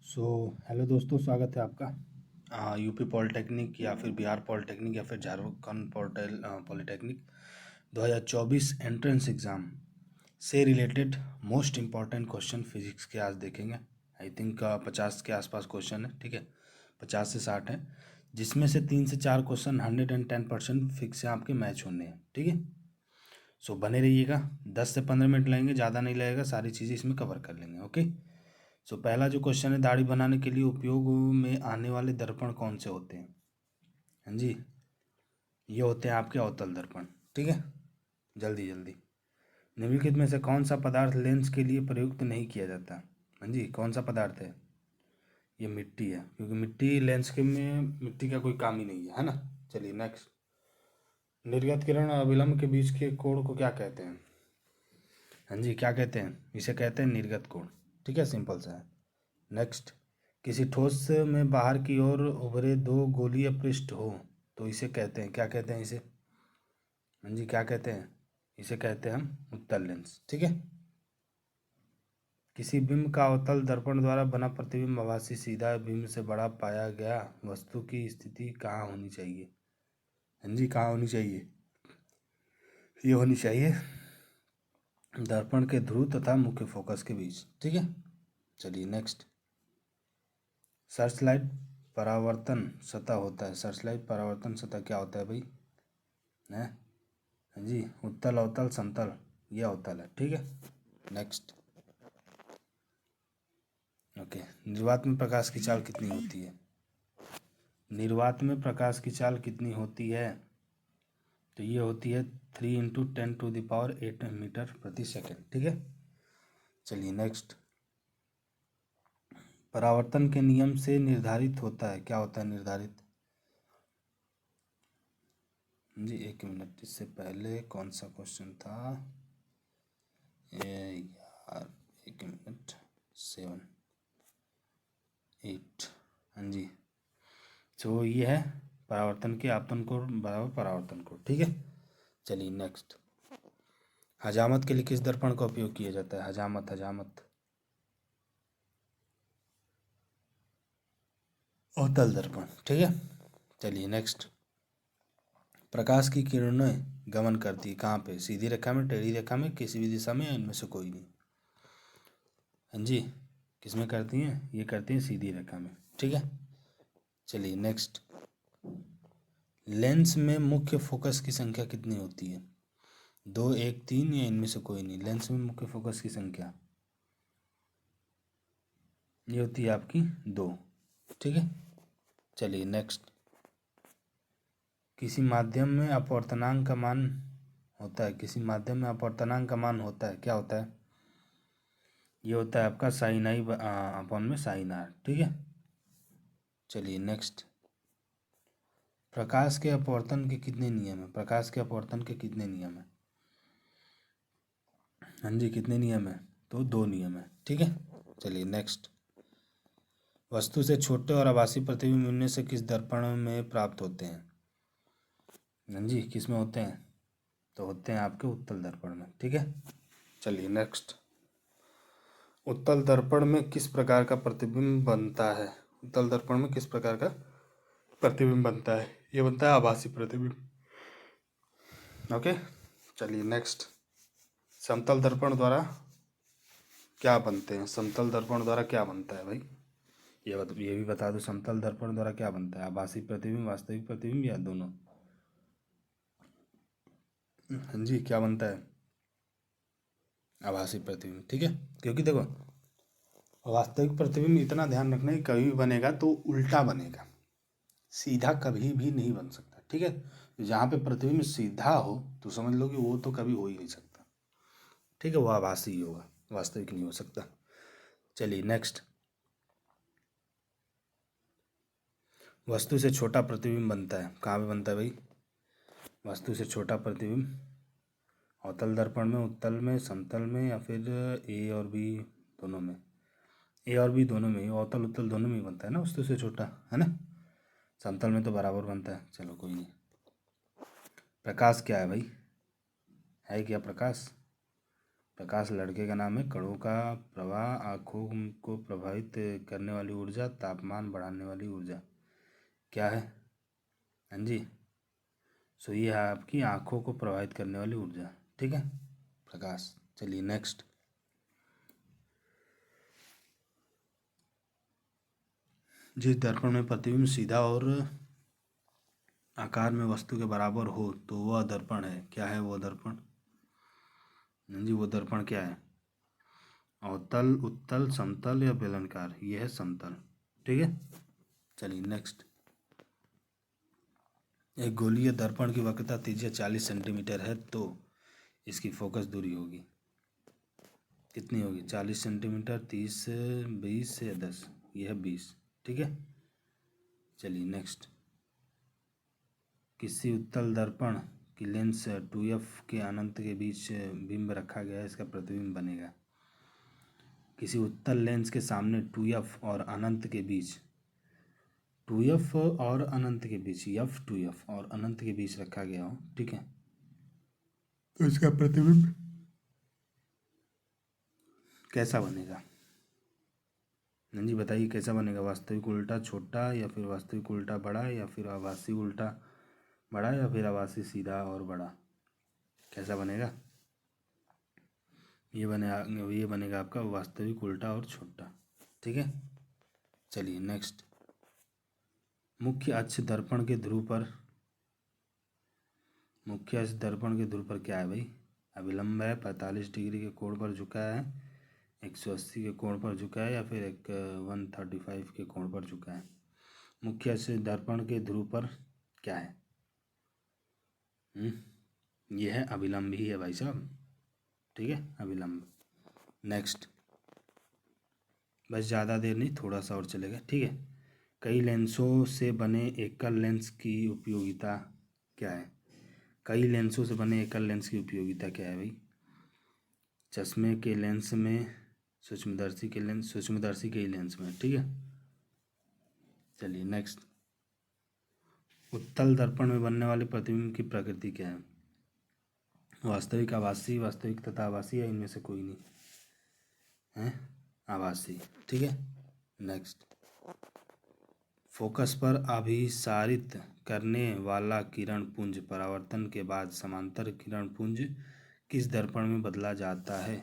So hello दोस्तों, स्वागत है आपका यूपी पॉलिटेक्निक या फिर बिहार पॉलिटेक्निक या फिर झारखंड पॉलिटेक्निक 2024 एंट्रेंस एग्ज़ाम से related most important question physics के आज देखेंगे। आई थिंक 50 के आसपास क्वेश्चन है, ठीक है, 50 से 60 है, जिसमें से 3 से 4 क्वेश्चन 110% फिक्स है, आपके मैच होने हैं, ठीक है। सो बने रहिएगा, 10 से 15 मिनट लगेंगे, ज़्यादा नहीं लगेगा, सारी चीज़ें इसमें कवर कर लेंगे। ओके, सो पहला जो क्वेश्चन है, दाढ़ी बनाने के लिए उपयोग में आने वाले दर्पण कौन से होते हैं? हाँ जी, ये होते हैं आपके अवतल दर्पण, ठीक है। जल्दी जल्दी, निम्नलिखित में से कौन सा पदार्थ लेंस के लिए प्रयुक्त नहीं किया जाता? हाँ जी, कौन सा पदार्थ है? ये मिट्टी है, क्योंकि मिट्टी लेंस के में मिट्टी का कोई काम ही नहीं है ना। चलिए नेक्स्ट, निर्गत किरण और अभिलंब के बीच के कोण को क्या कहते हैं? हाँ जी, क्या कहते हैं? इसे कहते हैं निर्गत कोण, ठीक है, सिंपल सा है। नेक्स्ट, किसी ठोस में बाहर की ओर उभरे दो गोलीय पृष्ठ हो तो इसे कहते हैं, क्या कहते हैं इसे? हाँ जी, क्या कहते हैं? इसे कहते हैं हम उत्तल लेंस, ठीक है। किसी बिंब का अवतल दर्पण द्वारा बना प्रतिबिंब आभासी सीधा बिंब से बड़ा पाया गया वस्तु की स्थिति कहाँ होनी चाहिए? हाँ जी, कहाँ होनी चाहिए? ये होनी चाहिए दर्पण के ध्रुव तथा मुख्य फोकस के बीच, ठीक है। चलिए नेक्स्ट, सर्चलाइट परावर्तन सतह होता है। सर्चलाइट परावर्तन सतह क्या होता है भाई? है हाँ जी, उत्तल अवतल समतल, ये अवतल है, ठीक है। नेक्स्ट, ओके, निर्वात में प्रकाश की चाल कितनी होती है? निर्वात में प्रकाश की चाल कितनी होती है? तो ये होती है 3 × 10⁸ मीटर प्रति सेकेंड, ठीक है। चलिए नेक्स्ट, परावर्तन के नियम से निर्धारित होता है, क्या होता है निर्धारित? जी एक मिनट, इससे पहले कौन सा क्वेश्चन था ये यार? एक मिनट, 7 8, हाँ जी, तो ये है परावर्तन के आपतन कोण बराबर परावर्तन कोण, ठीक है। चलिए नेक्स्ट, हजामत के लिए किस दर्पण का उपयोग किया जाता है? हजामत, हजामत अवतल दर्पण, ठीक है। चलिए नेक्स्ट, प्रकाश की किरणें गमन करती है कहाँ पे? सीधी रेखा में, टेढ़ी रेखा में, किसी भी दिशा में, या इनमें से कोई नहीं? हाँ जी, किस में करती हैं? ये करती हैं सीधी रेखा में, ठीक है। चलिए नेक्स्ट, लेंस में मुख्य फोकस की संख्या कितनी होती है? 2, 1, 3, या इनमें से कोई नहीं? लेंस में मुख्य फोकस की संख्या ये होती है आपकी 2, ठीक है। चलिए नेक्स्ट, किसी माध्यम में अपवर्तनांक का मान होता है, किसी माध्यम में अपवर्तनांक का मान होता है, क्या होता है? ये होता है आपका साइन आई अपॉन में साइन आर, ठीक है। चलिए नेक्स्ट, प्रकाश के अपवर्तन के कितने नियम है? प्रकाश के अपवर्तन के कितने नियम है? हाँ जी, कितने नियम है? तो 2 नियम है, ठीक है। चलिए नेक्स्ट, वस्तु से छोटे और आभासी प्रतिबिंब इनमें से किस दर्पण में प्राप्त होते हैं? हाँ जी, किस में होते हैं? तो होते हैं आपके उत्तल दर्पण में, ठीक है। चलिए नेक्स्ट, उत्तल दर्पण में किस प्रकार का प्रतिबिंब बनता है? उत्तल दर्पण में किस प्रकार का प्रतिबिंब बनता है? ये बनता है आभासी प्रतिबिंब, ओके। चलिए नेक्स्ट, समतल दर्पण द्वारा क्या बनते हैं? समतल दर्पण द्वारा क्या बनता है भाई? ये भी बता दो, समतल दर्पण द्वारा क्या बनता है? आभासी प्रतिबिंब, वास्तविक प्रतिबिंब, या दोनों? हाँ जी, क्या बनता है? आभासी प्रतिबिंब, ठीक है। क्योंकि देखो, वास्तविक प्रतिबिंब इतना ध्यान रखना है, कभी भी बनेगा तो उल्टा बनेगा, सीधा कभी भी नहीं बन सकता, ठीक है। जहाँ पे प्रतिबिंब सीधा हो तो समझ लो कि वो तो कभी हो ही नहीं सकता, ठीक है, वो आभासी ही होगा, वास्तविक नहीं हो सकता। चलिए नेक्स्ट, वस्तु से छोटा प्रतिबिंब बनता है, कहाँ पे बनता है भाई? वस्तु से छोटा प्रतिबिंब अवतल दर्पण में, उत्तल में, समतल में, या फिर ए और बी दोनों में? ए और बी दोनों में ही, अवतल उत्तल दोनों में ही बनता है ना वस्तु से छोटा, है ना। समतल में तो बराबर बनता है, चलो कोई नहीं। प्रकाश क्या है भाई? है क्या प्रकाश? प्रकाश लड़के का नाम है। कणों का प्रवाह, आँखों को प्रभावित करने वाली ऊर्जा, तापमान बढ़ाने वाली ऊर्जा क्या है? हाँ जी, सो ये है आपकी आँखों को प्रभावित करने वाली ऊर्जा। ठीक है, प्रकाश। चलिए नेक्स्ट। जिस दर्पण में प्रतिबिंब सीधा और आकार में वस्तु के बराबर हो तो वह दर्पण है। क्या है वो दर्पण? जी, वो दर्पण क्या है? अवतल, उत्तल, समतल या बेलनाकार? यह है समतल। ठीक है, चलिए नेक्स्ट। एक गोलीय दर्पण की वक्रता त्रिज्या 40 सेंटीमीटर है तो इसकी फोकस दूरी होगी कितनी होगी? 40 सेंटीमीटर, 30, 20 या 10? यह है 20। ठीक है, चलिए नेक्स्ट। किसी उत्तल दर्पण की लेंस 2f के अनंत के बीच बिंब रखा गया है, इसका प्रतिबिंब बनेगा। किसी उत्तल लेंस के सामने 2f और अनंत के बीच, 2f और अनंत के बीच, f 2f और अनंत के बीच रखा गया हो, ठीक है, तो इसका प्रतिबिंब कैसा बनेगा? जी बताइए कैसा बनेगा? वास्तविक उल्टा छोटा, या फिर वास्तविक उल्टा बड़ा, या फिर आभासी उल्टा बड़ा, या फिर आभासी सीधा और बड़ा? कैसा बनेगा? ये बनेगा आपका वास्तविक उल्टा और छोटा। ठीक है, चलिए नेक्स्ट। मुख्य अक्ष दर्पण के ध्रुव पर, मुख्य अक्ष दर्पण के ध्रुव पर क्या है भाई? अभिलंब है, 45 डिग्री के कोण पर झुका है, 180 के कोण पर झुका है, या फिर 135 के कोण पर झुका है? मुख्य अक्ष दर्पण के ध्रुव पर क्या है? यह है अभिलंब ही है भाई साहब। ठीक है, अभिलंब। नेक्स्ट, बस ज़्यादा देर नहीं, थोड़ा सा और चलेगा। ठीक है, कई लेंसों से बने एकल लेंस की उपयोगिता क्या है? कई लेंसों से बने एकल लेंस की उपयोगिता क्या है भाई? चश्मे के लेंस में, सूक्ष्मदर्शी के लेंस, सूक्ष्मदर्शी के ही लेंस में। ठीक है, चलिए नेक्स्ट। उत्तल दर्पण में बनने वाले प्रतिबिंब की प्रकृति क्या है? वास्तविक, आभासी, वास्तविक तथा आभासी, या इनमें से कोई नहीं? है आभासी। ठीक है, नेक्स्ट। फोकस पर अभिसारित करने वाला किरण पुंज परावर्तन के बाद समांतर किरण पुंज किस दर्पण में बदला जाता है?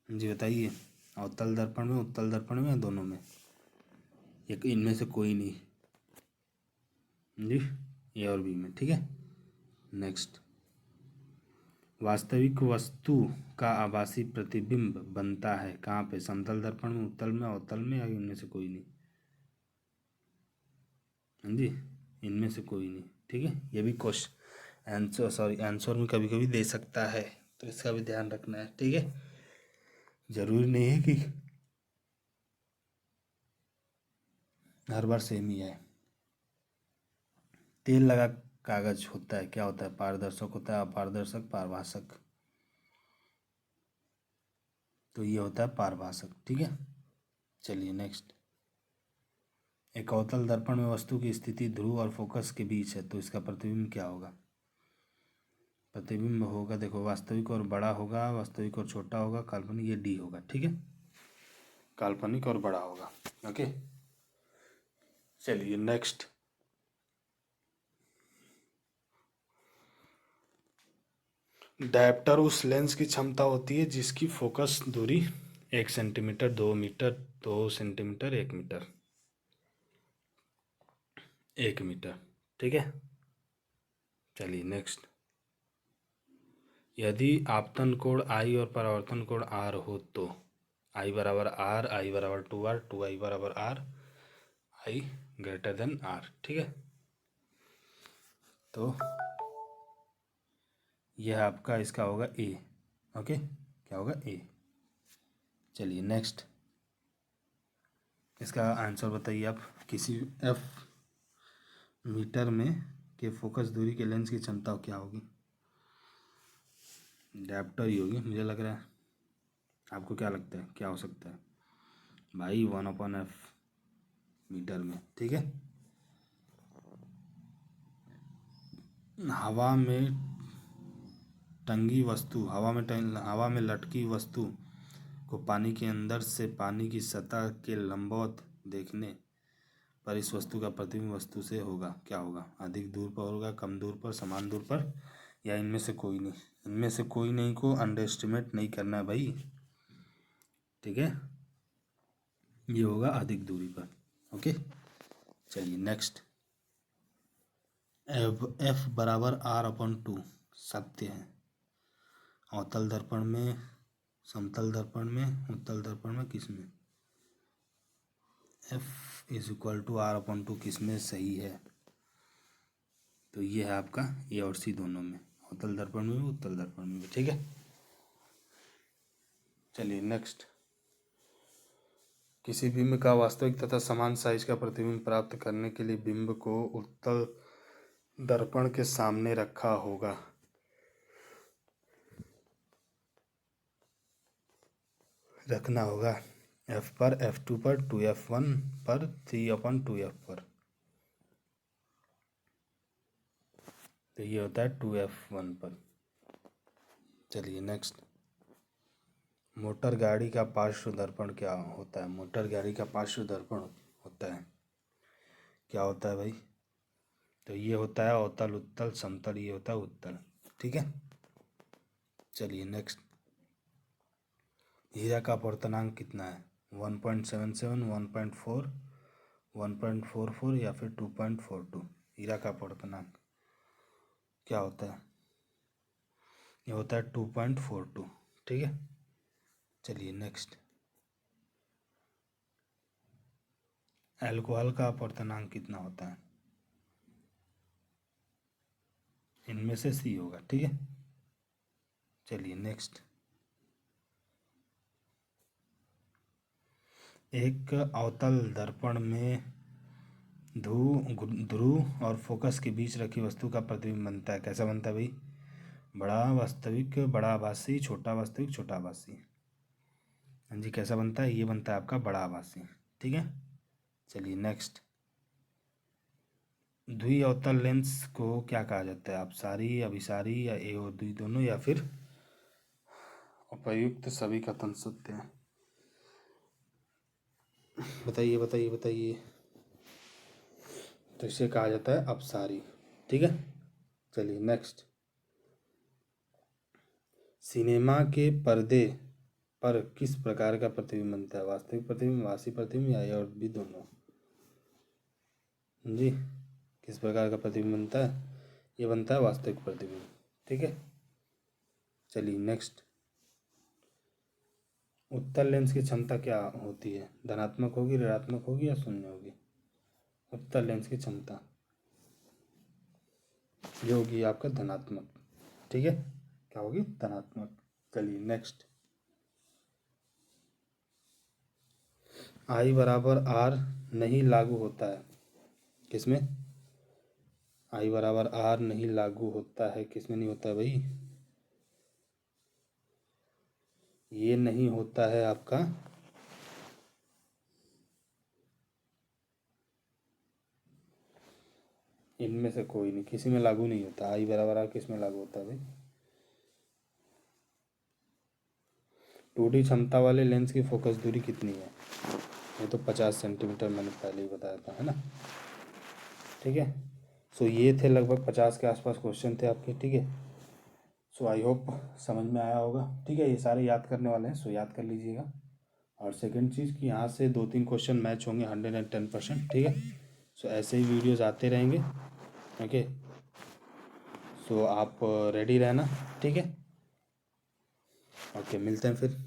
जी बताइए। अवतल दर्पण में, उत्तल दर्पण में, या दोनों में? एक इनमें से कोई नहीं जी, ए और बी में। ठीक है, नेक्स्ट। वास्तविक वस्तु का आभासी प्रतिबिंब बनता है कहाँ पे? समतल दर्पण में, उत्तल में, अवतल में, या इनमें से कोई नहीं? हाँ जी, इनमें से कोई नहीं। ठीक है, ये भी क्वेश्चन आंसर में कभी कभी दे सकता है, तो इसका भी ध्यान रखना है। ठीक है, जरूरी नहीं है कि हर बार सेम ही है। तेल लगा कागज होता है, क्या होता है? पारदर्शक होता है, अपारदर्शक, पारभाषक? तो ये होता है पारभाषक। ठीक है, चलिए नेक्स्ट। एक अवतल दर्पण में वस्तु की स्थिति ध्रुव और फोकस के बीच है तो इसका प्रतिबिंब क्या होगा? प्रतिबिंब होगा, देखो, वास्तविक और बड़ा होगा, वास्तविक और छोटा होगा, काल्पनिक, ये डी होगा। ठीक है, काल्पनिक और बड़ा होगा। ओके, चलिए नेक्स्ट। डायप्टर उस लेंस की क्षमता होती है जिसकी फोकस दूरी 1 centimetre, 2 metre, 2 centimetre, 1 metre, 1 metre. ठीक है, चलिए नेक्स्ट। यदि आपतन कोण आई और परावर्तन कोण आर हो तो आई बराबर आर, आई बराबर 2r, 2i बराबर R, I greater than R. ठीक है, तो यह आपका इसका होगा ए। ओके, क्या होगा? ए। चलिए नेक्स्ट, इसका आंसर बताइए आप। किसी एफ मीटर में के फोकस दूरी के लेंस की क्षमता क्या होगी? डायप्टर ही होगी मुझे लग रहा है। आपको क्या लगता है क्या हो सकता है? भाई 1/f मीटर में। ठीक है, हवा में टंगी वस्तु हवा में लटकी वस्तु को पानी के अंदर से पानी की सतह के लंबवत देखने पर इस वस्तु का प्रतिबिंब वस्तु से होगा, क्या होगा? अधिक दूर पर होगा, कम दूर पर, समान दूर पर, या इनमें से कोई नहीं? इनमें से कोई नहीं को अंडर एस्टिमेट नहीं करना है भाई, ठीक है। ये होगा अधिक दूरी पर। ओके, चलिए नेक्स्ट। एफ बराबर R/2 सत्य है अवतल दर्पण में, समतल दर्पण में, उत्तल दर्पण में, किसमें? F is equal to R/2 किसमें सही है? तो ये है आपका ए और सी दोनों में, अवतल दर्पण में भी, उत्तल दर्पण में भी, ठीक है। चलिए नेक्स्ट। किसी बिंब का वास्तविक तथा समान साइज का प्रतिबिंब प्राप्त करने के लिए बिंब को उत्तल दर्पण के सामने रखा होगा। रखना होगा F पर, F2 पर, 2F1 पर, 3/2F पर। तो ये होता है 2F1 पर। चलिए नेक्स्ट। मोटर गाड़ी का पार्श्व दर्पण क्या होता है? मोटर गाड़ी का पार्श्व दर्पण होता है, क्या होता है भाई? तो ये होता है अवतल, उत्तल, समतल, ये होता है उत्तल, ठीक है। चलिए नेक्स्ट। हीरा का अपवर्तनांक कितना है? 1.77, 1.4, 1.44 या फिर 2.42? हीरा का अपवर्तनांक क्या होता है? ये होता है 2.42, ठीक है। चलिए नेक्स्ट। अल्कोहल का अपवर्तनांक कितना होता है? इनमें से सी होगा, ठीक है। चलिए नेक्स्ट। एक अवतल दर्पण में ध्रुव और फोकस के बीच रखी वस्तु का प्रतिबिंब बनता है, कैसा बनता है भाई? बड़ा वास्तविक, बड़ा आभासी, छोटा वास्तविक, छोटा आभासी। हाँ जी, कैसा बनता है? ये बनता है आपका बड़ा आभासी, ठीक है। चलिए नेक्स्ट। द्वि अवतल लेंस को क्या कहा जाता है? अपसारी, अभिसारी, या ए और द्वि दोनों, या फिर उपयुक्त सभी का तत्सत्य है? बताइए बताइए बताइए। तो इसे कहा जाता है अपसारी, ठीक है। चलिए नेक्स्ट। सिनेमा के पर्दे पर किस प्रकार का प्रतिबिंब बनता है? वास्तविक प्रतिबिंब, आभासी प्रतिबिंब, या ए और बी दोनों? जी, किस प्रकार का प्रतिबिंब बनता है? ये बनता है वास्तविक प्रतिबिंब, ठीक है। चलिए नेक्स्ट। उत्तल लेंस की क्षमता क्या होती है? धनात्मक होगी, ऋणात्मक होगी, या शून्य होगी? उत्तल लेंस की क्षमता ये होगी आपका धनात्मक, ठीक है। क्या होगी? धनात्मक। चलिए नेक्स्ट। I बराबर R नहीं लागू होता है, किसमें? I बराबर R नहीं लागू होता है, किसमें नहीं होता है भाई? ये नहीं होता है आपका इनमें से कोई नहीं, किसी में लागू नहीं होता। I बराबर R किस में लागू होता है भाई? 2D क्षमता वाले लेंस की फोकस दूरी कितनी है? ये तो 50 सेंटीमीटर मैंने पहले ही बताया था, है ना, ठीक है। सो ये थे लगभग 50 के आसपास क्वेश्चन थे आपके, ठीक है। सो आई होप समझ में आया होगा, ठीक है। ये सारे याद करने वाले हैं, सो याद कर लीजिएगा। और सेकंड चीज़ कि यहाँ से 2-3 क्वेश्चन मैच होंगे 110%, ठीक है। सो ऐसे ही वीडियोस आते रहेंगे, ओके। सो आप रेडी रहना, ठीक है। ओके, मिलते हैं फिर।